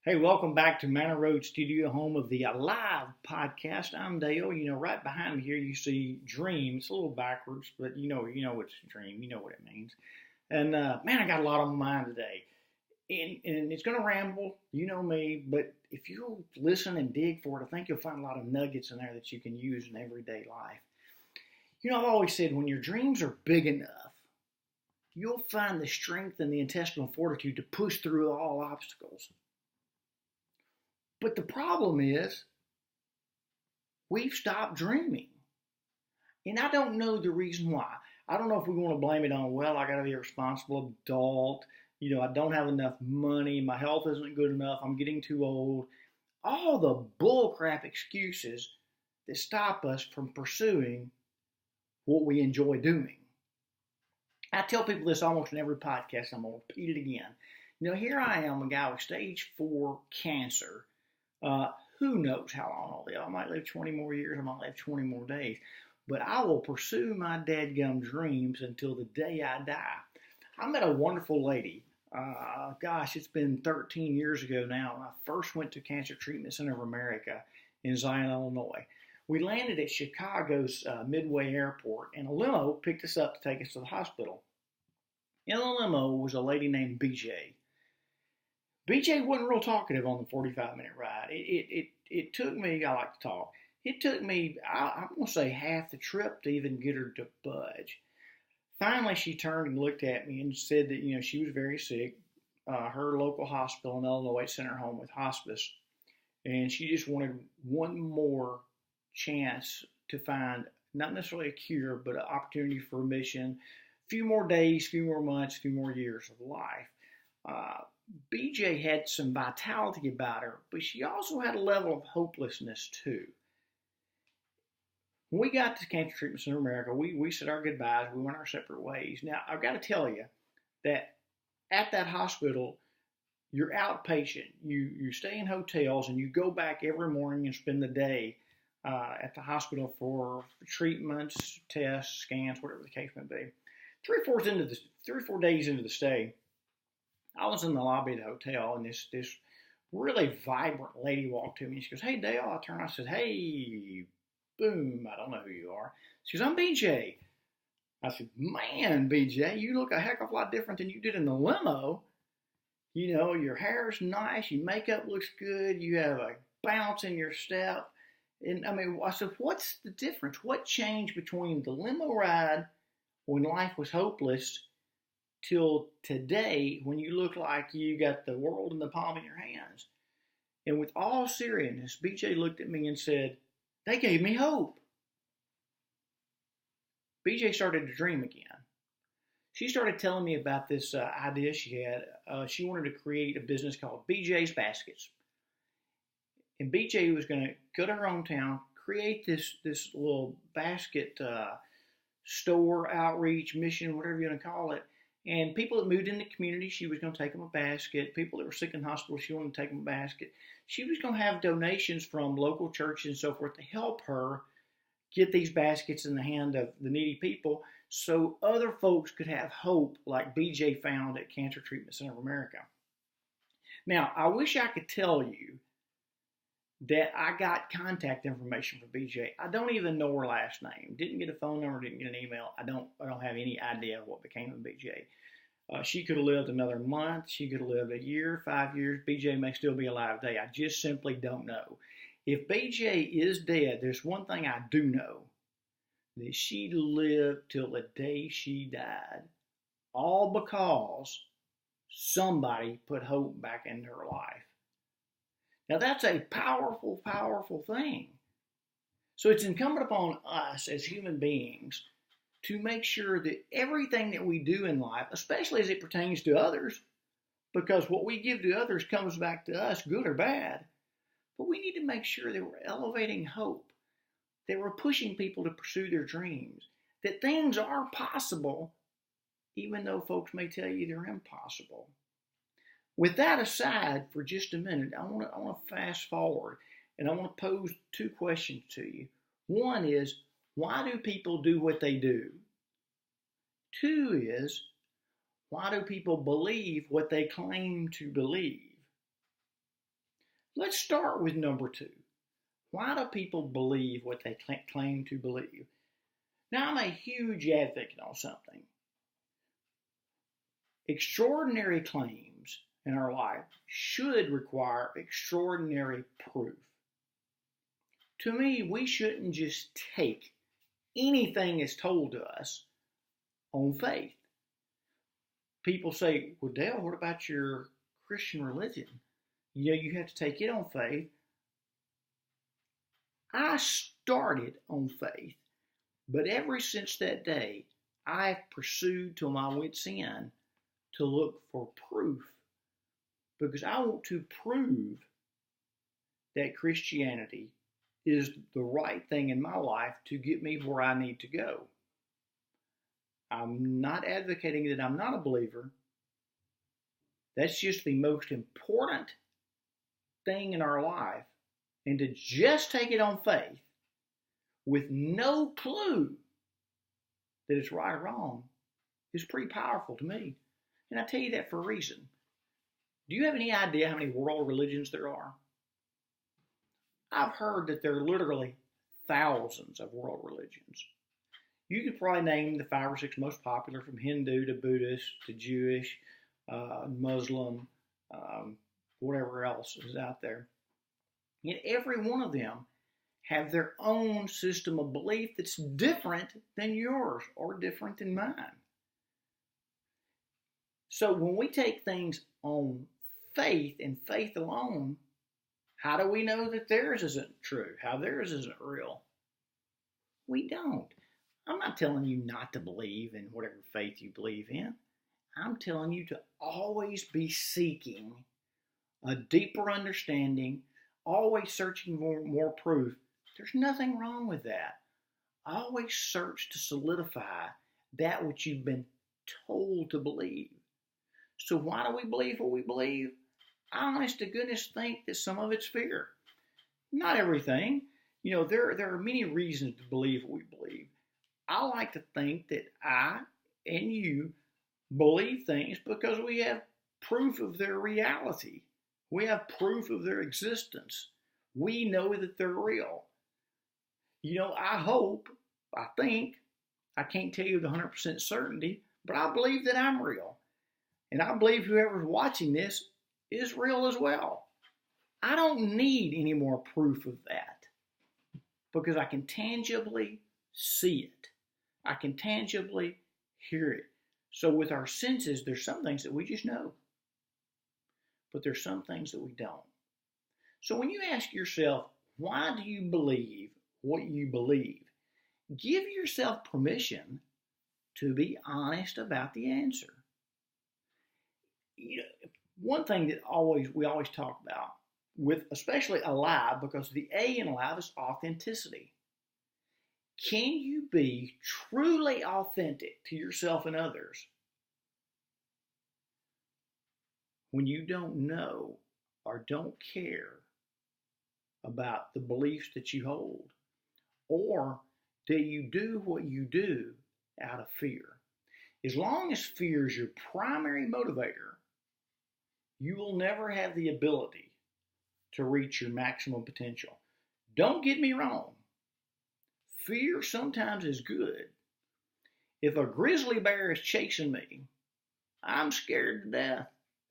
Hey, welcome back to Manor Road Studio, home of the Alive podcast. I'm Dale. Right behind me here, you see Dream. It's a little backwards, but it's Dream. You know what it means. And man, I got a lot on my mind today, and it's going to ramble. You know me, but if you'll listen and dig for it, I think you'll find a lot of nuggets in there that you can use in everyday life. I've always said when your dreams are big enough, you'll find the strength and the intestinal fortitude to push through all obstacles. But the problem is, we've stopped dreaming. And I don't know the reason why. I don't know if we want to blame it on, well, I got to be a responsible adult. I don't have enough money. My health isn't good enough. I'm getting too old. All the bullcrap excuses that stop us from pursuing what we enjoy doing. I tell people this almost in every podcast. I'm going to repeat it again. Here I am, a guy with stage 4 cancer. Who knows how long I'll live? I might live 20 more years. I might live 20 more days. But I will pursue my dadgum dreams until the day I die. I met a wonderful lady. It's been 13 years ago now. I first went to Cancer Treatment Center of America in Zion, Illinois. We landed at Chicago's Midway Airport, and a limo picked us up to take us to the hospital. In the limo was a lady named BJ. BJ wasn't real talkative on the 45-minute ride. It took me, I like to talk, it took me, I'm going to say half the trip to even get her to budge. Finally, she turned and looked at me and said that, she was very sick. Her local hospital in Illinois sent her home with hospice. And she just wanted one more chance to find, not necessarily a cure, but an opportunity for remission. A few more days, a few more months, a few more years of life. BJ had some vitality about her, but she also had a level of hopelessness too. When we got to Cancer Treatment Center of America, we said our goodbyes. We went our separate ways. Now, I've got to tell you that at that hospital, you're outpatient. You stay in hotels and you go back every morning and spend the day at the hospital for treatments, tests, scans, whatever the case may be. 3 or 4 days into the stay, I was in the lobby of the hotel, and this really vibrant lady walked to me. She goes, "Hey, Dale." I turned. I said, "Hey, boom, I don't know who you are." She goes, "I'm BJ." I said, "Man, BJ, you look a heck of a lot different than you did in the limo. Your hair's nice, your makeup looks good, you have a bounce in your step." And I said, "What's the difference? What changed between the limo ride when life was hopeless till today when you look like you got the world in the palm of your hands?" And with all seriousness, BJ looked at me and said, "They gave me hope." BJ started to dream again. She started telling me about this idea she had. She wanted to create a business called BJ's Baskets. And BJ was going to go to her hometown, create this little basket store, outreach, mission, whatever you want to call it. And people that moved in the community, she was going to take them a basket. People that were sick in hospital, she wanted to take them a basket. She was going to have donations from local churches and so forth to help her get these baskets in the hand of the needy people so other folks could have hope like BJ found at Cancer Treatment Center of America. Now, I wish I could tell you that I got contact information for BJ. I don't even know her last name. Didn't get a phone number, didn't get an email. I don't have any idea what became of BJ. She could have lived another month. She could have lived a year, 5 years. BJ may still be alive today. I just simply don't know. If BJ is dead, there's one thing I do know, that she lived till the day she died, all because somebody put hope back into her life. Now, that's a powerful, powerful thing. So it's incumbent upon us as human beings to make sure that everything that we do in life, especially as it pertains to others, because what we give to others comes back to us, good or bad, but we need to make sure that we're elevating hope, that we're pushing people to pursue their dreams, that things are possible, even though folks may tell you they're impossible. With that aside, for just a minute, I want to fast forward, and I want to pose 2 questions to you. One is, why do people do what they do? 2 is, why do people believe what they claim to believe? Let's start with number 2. Why do people believe what they claim to believe? Now, I'm a huge advocate on something. Extraordinary claims in our life should require extraordinary proof. To me, we shouldn't just take anything that's told to us on faith. People say, well, Dale, what about your Christian religion? You have to take it on faith. I started on faith, but ever since that day, I've pursued till my wit's end to look for proof, because I want to prove that Christianity is the right thing in my life to get me where I need to go. I'm not advocating that I'm not a believer. That's just the most important thing in our life. And to just take it on faith with no clue that it's right or wrong is pretty powerful to me. And I tell you that for a reason. Do you have any idea how many world religions there are? I've heard that there are literally thousands of world religions. You could probably name the 5 or 6 most popular, from Hindu to Buddhist to Jewish, Muslim, whatever else is out there. Yet every one of them have their own system of belief that's different than yours or different than mine. So when we take things on faith and faith alone, how do we know that theirs isn't true? How theirs isn't real? We don't. I'm not telling you not to believe in whatever faith you believe in. I'm telling you to always be seeking a deeper understanding, always searching for more proof. There's nothing wrong with that. Always search to solidify that which you've been told to believe. So why do we believe what we believe? I honest to goodness think that some of it's fear. Not everything. There are many reasons to believe what we believe. I like to think that I and you believe things because we have proof of their reality. We have proof of their existence. We know that they're real. I think, I can't tell you with 100% certainty, but I believe that I'm real. And I believe whoever's watching this is real as well. I don't need any more proof of that because I can tangibly see it. I can tangibly hear it. So with our senses, there's some things that we just know, but there's some things that we don't. So when you ask yourself, why do you believe what you believe? Give yourself permission to be honest about the answer. One thing that we always talk about, with especially Alive, because the A in Alive is authenticity. Can you be truly authentic to yourself and others when you don't know or don't care about the beliefs that you hold? Or do you do what you do out of fear? As long as fear is your primary motivator, you will never have the ability to reach your maximum potential. Don't get me wrong. Fear sometimes is good. If a grizzly bear is chasing me, I'm scared to death.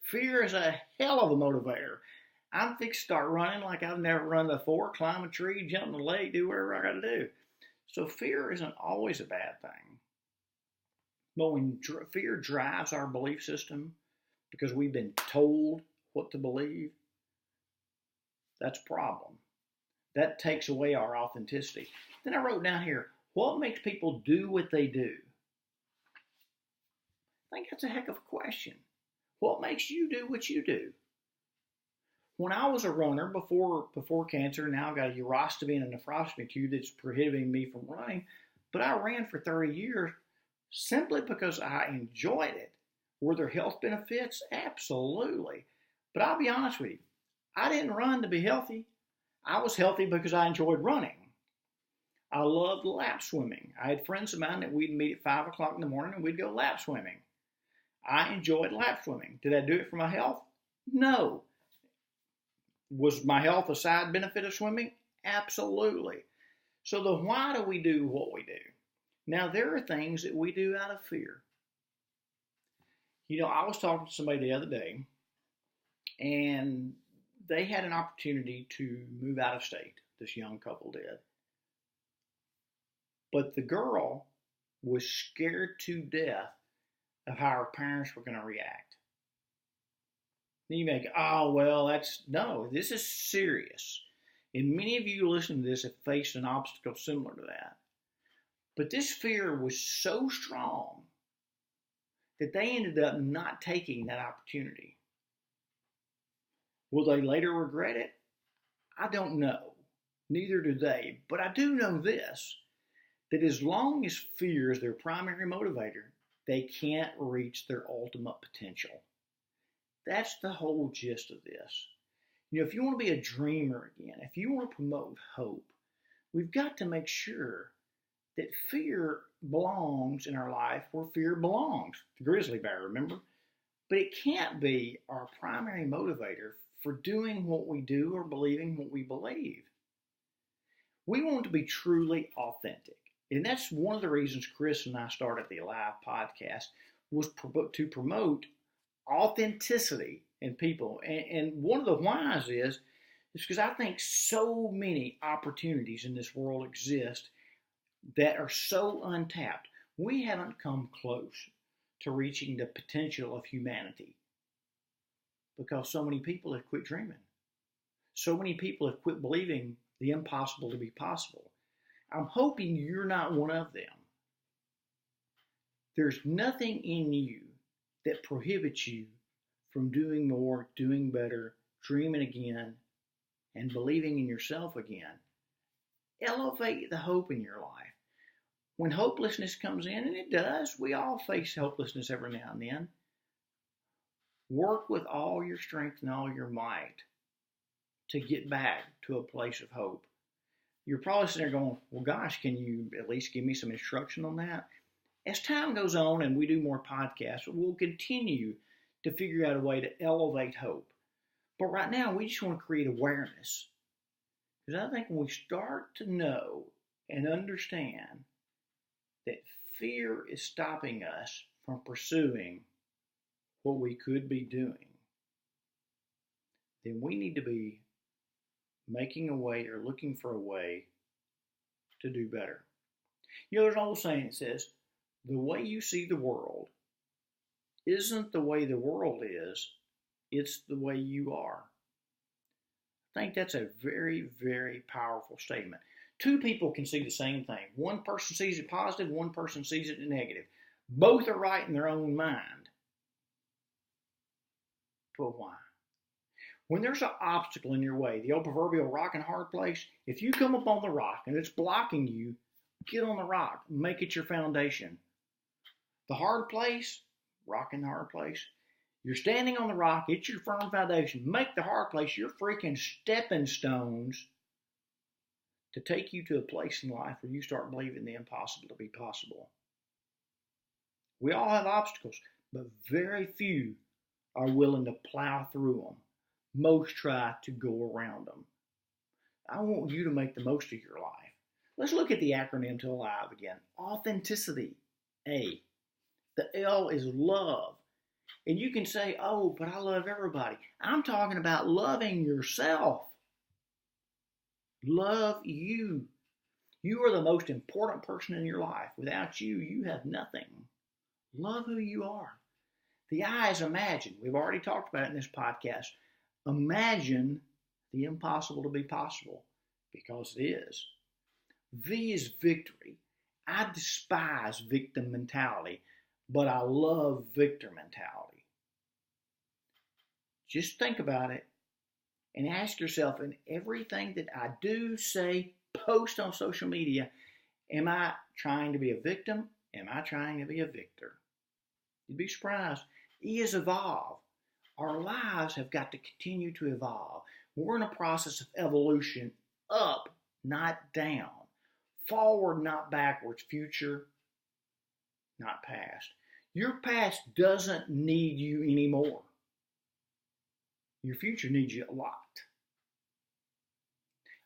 Fear is a hell of a motivator. I'm fixed to start running like I've never run before, climb a tree, jump in the lake, do whatever I got to do. So fear isn't always a bad thing. But when fear drives our belief system because we've been told what to believe, that's a problem. That takes away our authenticity. Then I wrote down here, what makes people do what they do? I think that's a heck of a question. What makes you do what you do? When I was a runner before cancer, now I've got a urostomy and a nephrostomy tube that's prohibiting me from running, but I ran for 30 years simply because I enjoyed it. Were there health benefits? Absolutely. But I'll be honest with you, I didn't run to be healthy. I was healthy because I enjoyed running. I loved lap swimming. I had friends of mine that we'd meet at 5 o'clock in the morning and we'd go lap swimming. I enjoyed lap swimming. Did I do it for my health? No. Was my health a side benefit of swimming? Absolutely. So the why do we do what we do? Now, there are things that we do out of fear. I was talking to somebody the other day, and they had an opportunity to move out of state. This young couple did. But the girl was scared to death of how her parents were going to react. Then you may go, oh, well, no, this is serious. And many of you listening to this have faced an obstacle similar to that. But this fear was so strong that they ended up not taking that opportunity. Will they later regret it? I don't know. Neither do they. But I do know this, that as long as fear is their primary motivator, they can't reach their ultimate potential. That's the whole gist of this. If you want to be a dreamer again, if you want to promote hope, we've got to make sure that fear belongs in our life where fear belongs. The grizzly bear, remember? But it can't be our primary motivator for doing what we do or believing what we believe. We want to be truly authentic. And that's one of the reasons Chris and I started the Alive podcast, was to promote authenticity in people. And one of the whys is because I think so many opportunities in this world exist that are so untapped. We haven't come close to reaching the potential of humanity because so many people have quit dreaming. So many people have quit believing the impossible to be possible. I'm hoping you're not one of them. There's nothing in you that prohibits you from doing more, doing better, dreaming again, and believing in yourself again. Elevate the hope in your life. When hopelessness comes in, and it does, we all face hopelessness every now and then, work with all your strength and all your might to get back to a place of hope. You're probably sitting there going, well, gosh, can you at least give me some instruction on that? As time goes on and we do more podcasts, we'll continue to figure out a way to elevate hope. But right now, we just want to create awareness. Because I think when we start to know and understand that fear is stopping us from pursuing what we could be doing, then we need to be making a way or looking for a way to do better. There's an old saying that says, the way you see the world isn't the way the world is, it's the way you are. I think that's a very, very powerful statement. Two people can see the same thing. One person sees it positive, one person sees it negative. Both are right in their own mind. But why? When there's an obstacle in your way, the old proverbial rock and hard place, if you come up on the rock and it's blocking you, get on the rock, make it your foundation. The hard place, rock and the hard place, you're standing on the rock, it's your firm foundation. Make the hard place your freaking stepping stones to take you to a place in life where you start believing the impossible to be possible. We all have obstacles, but very few are willing to plow through them. Most try to go around them. I want you to make the most of your life. Let's look at the acronym to Alive again. Authenticity, A. The L is love. And you can say, oh, but I love everybody. I'm talking about loving yourself. Love you. You are the most important person in your life. Without you, you have nothing. Love who you are. The I is imagine. We've already talked about it in this podcast. Imagine the impossible to be possible, because it is. V is victory. I despise victim mentality, but I love victor mentality. Just think about it and ask yourself, in everything that I do, say, post on social media, am I trying to be a victim? Am I trying to be a victor? You'd be surprised. E is evolve. Our lives have got to continue to evolve. We're in a process of evolution, up, not down. Forward, not backwards. Future, not past. Your past doesn't need you anymore. Your future needs you a lot.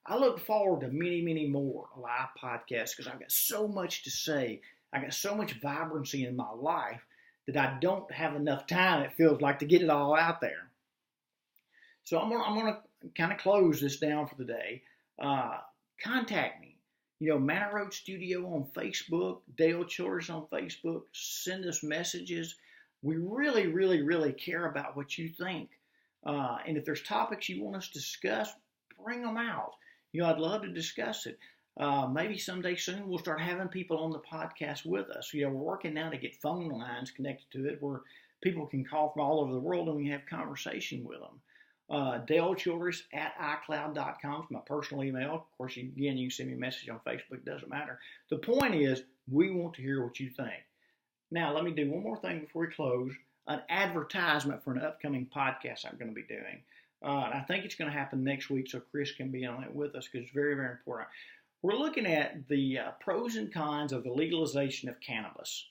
I look forward to many, many more live podcasts because I've got so much to say. I got so much vibrancy in my life that I don't have enough time, it feels like, to get it all out there. So I'm gonna kind of close this down for the day. Contact me. Manor Road Studio on Facebook, Dale Childress on Facebook. Send us messages. We really, really, really care about what you think. And if there's topics you want us to discuss, bring them out. I'd love to discuss it. Maybe someday soon we'll start having people on the podcast with us. We're working now to get phone lines connected to it where people can call from all over the world and we have conversation with them. Dale Childress at iCloud.com is my personal email. Of course, you can send me a message on Facebook. It doesn't matter. The point is, we want to hear what you think. Now, let me do one more thing before we close. An advertisement for an upcoming podcast I'm going to be doing. I think it's going to happen next week, so Chris can be on it with us because it's very, very important. We're looking at the pros and cons of the legalization of cannabis.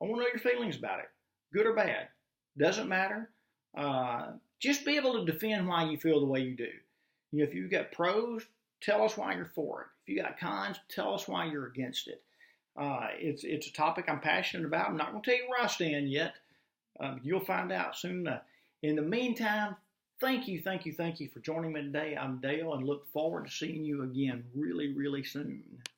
I want to know your feelings about it, good or bad. Doesn't matter. Just be able to defend why you feel the way you do. If you've got pros, tell us why you're for it. If you got cons, tell us why you're against it. It's a topic I'm passionate about. I'm not going to tell you where I stand yet. You'll find out soon enough. In the meantime, thank you for joining me today. I'm Dale and look forward to seeing you again really, really soon.